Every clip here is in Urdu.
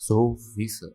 100%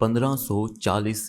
1540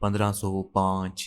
1505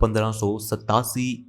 1587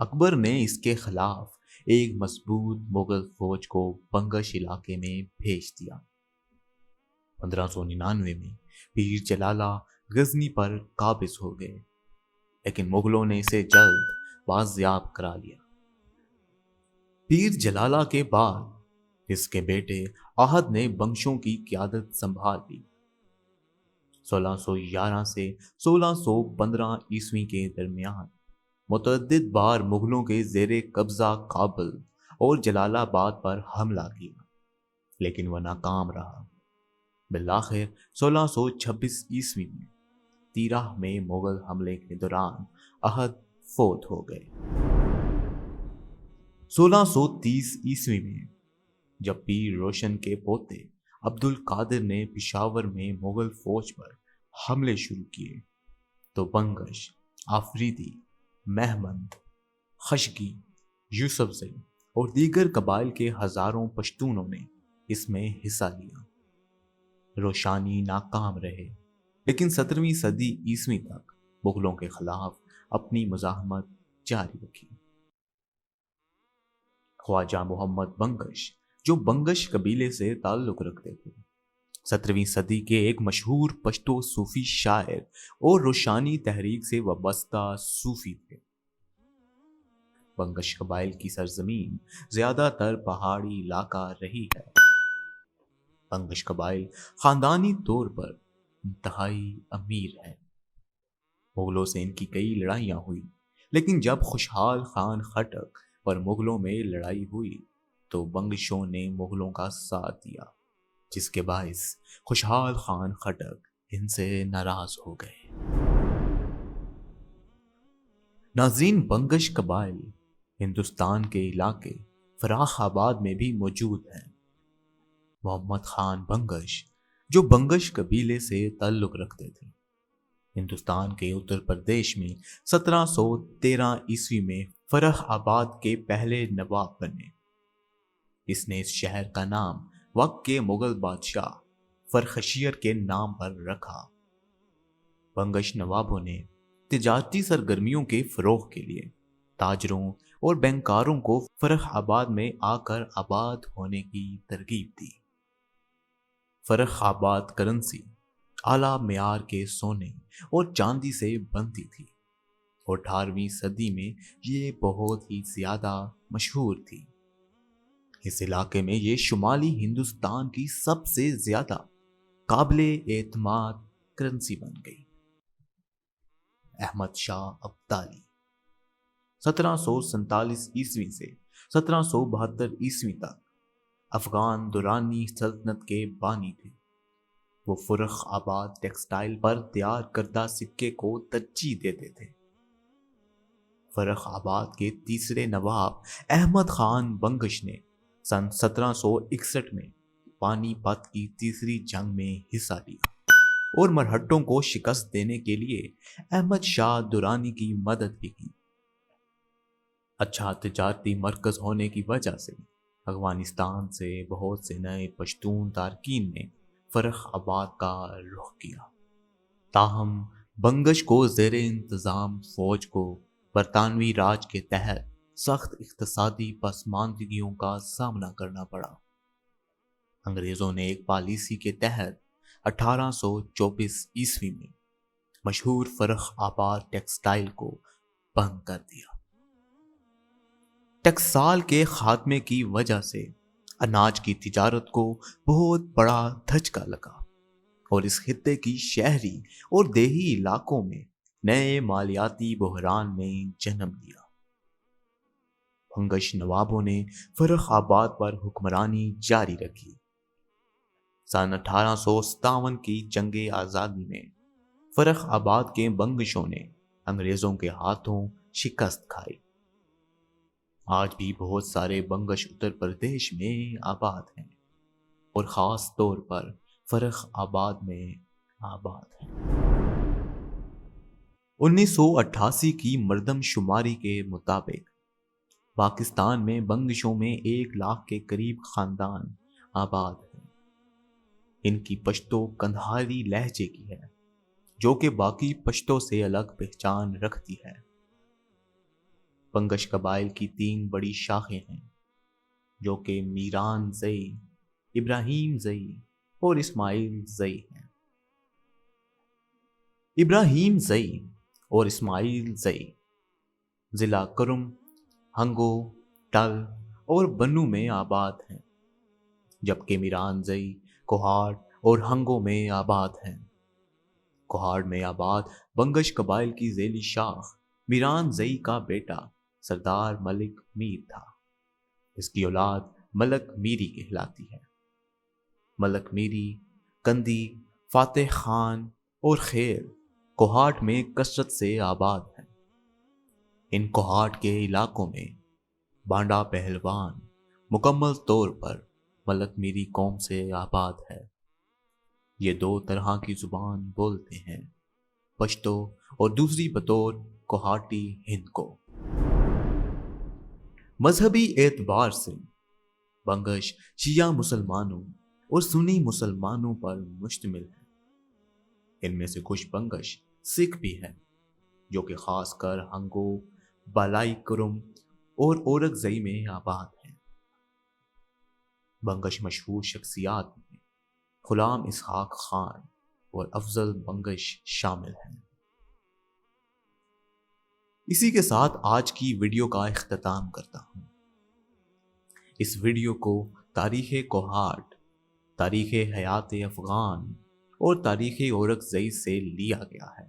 اکبر نے اس کے خلاف ایک مضبوط مغل فوج کو بنگش علاقے میں بھیج دیا۔ 1599 میں پیر جلالہ غزنی پر قابض ہو گئے، لیکن مغلوں نے اسے جلد بازیاب کرا لیا۔ پیر جلالہ کے بعد اس کے بیٹے احد نے بنگشوں کی قیادت سنبھال لی۔ 1611 سے 1615 عیسوی کے درمیان متعدد بار مغلوں کے زیر قبضہ کابل اور جلال آباد پر حملہ کیا، لیکن وہ ناکام رہا۔ بالآخر 1626 عیسوی میں تیرہ میں مغل حملے کے دوران احد فوت ہو گئے۔ 1630 عیسوی میں جب پیر روشن کے پوتے عبد القادر نے پشاور میں مغل فوج پر حملے شروع کیے تو بنگش، آفریدی، مہمند، خشگی، یوسف زئی اور دیگر قبائل کے ہزاروں پشتونوں نے اس میں حصہ لیا۔ روشانی ناکام رہے، لیکن 17ویں صدی عیسوی تک مغلوں کے خلاف اپنی مزاحمت جاری رکھی۔ خواجہ محمد بنگش، جو بنگش قبیلے سے تعلق رکھتے تھے، 17ویں صدی کے ایک مشہور پشتو صوفی شاعر اور روشانی تحریک سے وابستہ صوفی تھے۔ بنگش قبائل کی سرزمین زیادہ تر پہاڑی علاقہ رہی ہے۔ بنگش قبائل خاندانی طور پر انتہائی امیر ہیں۔ مغلوں سے ان کی کئی لڑائیاں ہوئی، لیکن جب خوشحال خان خٹک پر مغلوں میں لڑائی ہوئی تو بنگشوں نے مغلوں کا ساتھ دیا، جس کے باعث خوشحال خان خٹک ان سے ناراض ہو گئے۔ ناظرین، بنگش قبائل ہندوستان کے علاقے فراخ آباد میں بھی موجود ہیں۔ محمد خان بنگش، جو بنگش قبیلے سے تعلق رکھتے تھے، ہندوستان کے اتر پردیش میں 1713 عیسوی میں فرخ آباد کے پہلے نواب بنے۔ اس نے اس شہر کا نام وقت کے مغل بادشاہ فرخشیر کے نام پر رکھا۔ بنگش نوابوں نے تجارتی سرگرمیوں کے فروغ کے لیے تاجروں اور بینکاروں کو فرخ آباد میں آ کر آباد ہونے کی ترغیب دی۔ فرخ آباد کرنسی اعلیٰ معیار کے سونے اور چاندی سے بنتی تھی اور 18ویں صدی میں یہ بہت ہی زیادہ مشہور تھی۔ اس علاقے میں یہ شمالی ہندوستان کی سب سے زیادہ قابل اعتماد کرنسی بن گئی۔ احمد شاہ ابدالی 1747 عیسوی سے 1772 عیسوی تک افغان درانی سلطنت کے بانی تھے۔ وہ فرخ آباد ٹیکسٹائل پر تیار کردہ سکے کو ترجیح دیتے تھے۔ فرخ آباد کے تیسرے نواب احمد خان بنگش نے سن 1761 میں پانی پت کی تیسری جنگ میں حصہ لیا اور مرہٹوں کو شکست دینے کے لیے احمد شاہ درانی کی مدد بھی کی۔ اچھا تجارتی مرکز ہونے کی وجہ سے افغانستان سے بہت سے نئے پشتون تارکین نے فرخ آباد کا رخ کیا۔ تاہم بنگش کو زیر انتظام فوج کو برطانوی راج کے تحت سخت اقتصادی پسماندگیوں کا سامنا کرنا پڑا۔ انگریزوں نے ایک پالیسی کے تحت 1824 عیسوی میں مشہور فرخ آباد ٹیکسٹائل کو بند کر دیا۔ ٹیکسال کے خاتمے کی وجہ سے اناج کی تجارت کو بہت بڑا دھچکا لگا اور اس خطے کی شہری اور دیہی علاقوں میں نئے مالیاتی بحران نے جنم لیا۔ بنگش نوابوں نے فرخ آباد پر حکمرانی جاری رکھی۔ سن 1857 کی جنگ آزادی میں فرخ آباد کے بنگشوں نے انگریزوں کے ہاتھوں شکست کھائی۔ آج بھی بہت سارے بنگش اتر پردیش میں آباد ہیں اور خاص طور پر فرخ آباد میں آباد ہیں۔ 1988 کی مردم شماری کے مطابق پاکستان میں بنگشوں میں 1 لاکھ کے قریب خاندان آباد ہیں۔ ان کی پشتو کندھاری لہجے کی ہے، جو کہ باقی پشتو سے الگ پہچان رکھتی ہے۔ بنگش قبائل کی 3 بڑی شاخیں ہیں جو کہ میران زئی، ابراہیم زئی اور اسماعیل زئی ہیں۔ ابراہیم زئی اور اسماعیل زئی ضلع کرم، ہنگو، ٹل اور بنو میں آباد ہیں، جبکہ میران زئی کوہاٹ اور ہنگو میں آباد ہیں۔ کوہاٹ میں آباد بنگش قبائل کی ذیلی شاخ میران زئی کا بیٹا سردار ملک میر تھا۔ اس کی اولاد ملک میری کہلاتی ہے۔ ملک میری، کندی، فاتح خان اور خیر کوہاٹ میں کثرت سے آباد ہیں۔ ان کوہاٹ کے علاقوں میں بانڈا پہلوان مکمل طور پر ملک میری قوم سے آباد ہے۔ یہ 2 طرح کی زبان بولتے ہیں، پشتو اور دوسری بطور کوہاٹی ہند کو۔ مذہبی اعتبار سے بنگش شیعہ مسلمانوں اور سنی مسلمانوں پر مشتمل ہے۔ ان میں سے کچھ بنگش سکھ بھی ہیں جو کہ خاص کر ہنگو، بالائی کرم اور اورک زئی میں آباد ہیں۔ بنگش مشہور شخصیات میں غلام اسحاق خان اور افضل بنگش شامل ہیں۔ اسی کے ساتھ آج کی ویڈیو کا اختتام کرتا ہوں۔ اس ویڈیو کو تاریخ کوہاٹ، تاریخ حیات افغان اور تاریخ اورک زئی سے لیا گیا ہے۔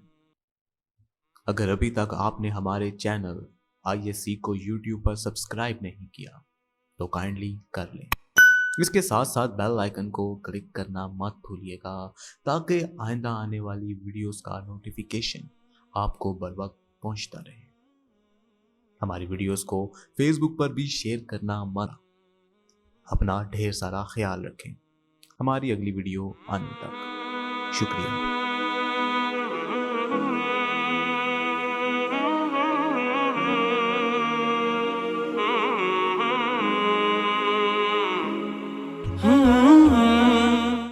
اگر ابھی تک آپ نے ہمارے چینل ISC کو YouTube پر سبسکرائب نہیں کیا تو کائنڈلی کر لیں۔ اس کے ساتھ ساتھ بیل آئیکن کو کلک کرنا مت بھولیے گا تاکہ آئندہ آنے والی ویڈیوز کا نوٹیفیکیشن آپ کو بر وقت پہنچتا رہے۔ ہماری ویڈیوز کو فیس بک پر بھی شیئر کرنا مت۔ اپنا ڈھیر سارا خیال رکھیں۔ ہماری اگلی ویڈیو آنے تک شکریہ۔